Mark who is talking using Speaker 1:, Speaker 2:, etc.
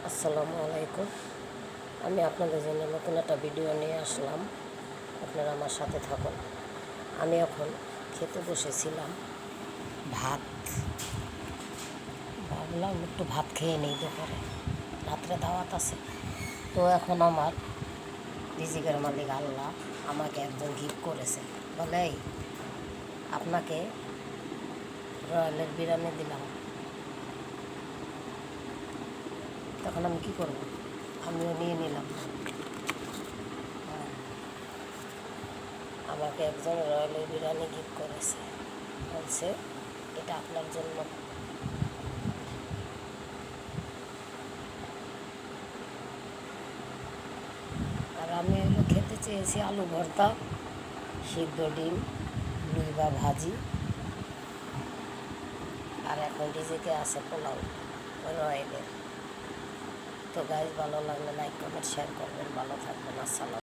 Speaker 1: আসসালামু আলাইকুম। আমি আপনাদের জন্য নতুন একটা ভিডিও নিয়ে আসলাম, আপনারা আমার সাথে থাকুন। আমি এখন খেতে বসেছিলাম ভাত, ভাবলাম একটু ভাত খেয়ে নেই, দুপুরে রাত্রে দাওয়াত আছে। তো এখন আমার রিজিকের মালিক আল্লাহ আমাকে একজন গিফট করেছে, বলে এই আপনাকে রয়্যালের বিরিয়ানি দিলাম। তখন আমি কী করব, আমিও নিয়ে নিলাম। আমাকে একজন রয়্যালের বিরিয়ানি গিফট করেছে, বলছে এটা আপনার জন্য। আর আমি খেতে চেয়েছি আলু ভর্তা, সিদ্ধ ডিম, লুই বা ভাজি, আর এখন রিজিকে আছে পোলাও রয়্যালের। তো গাইজ, ভালো লাগলে লাইক কমেন্ট শেয়ার করবেন। ভালো থাকবেন। আসসালাম।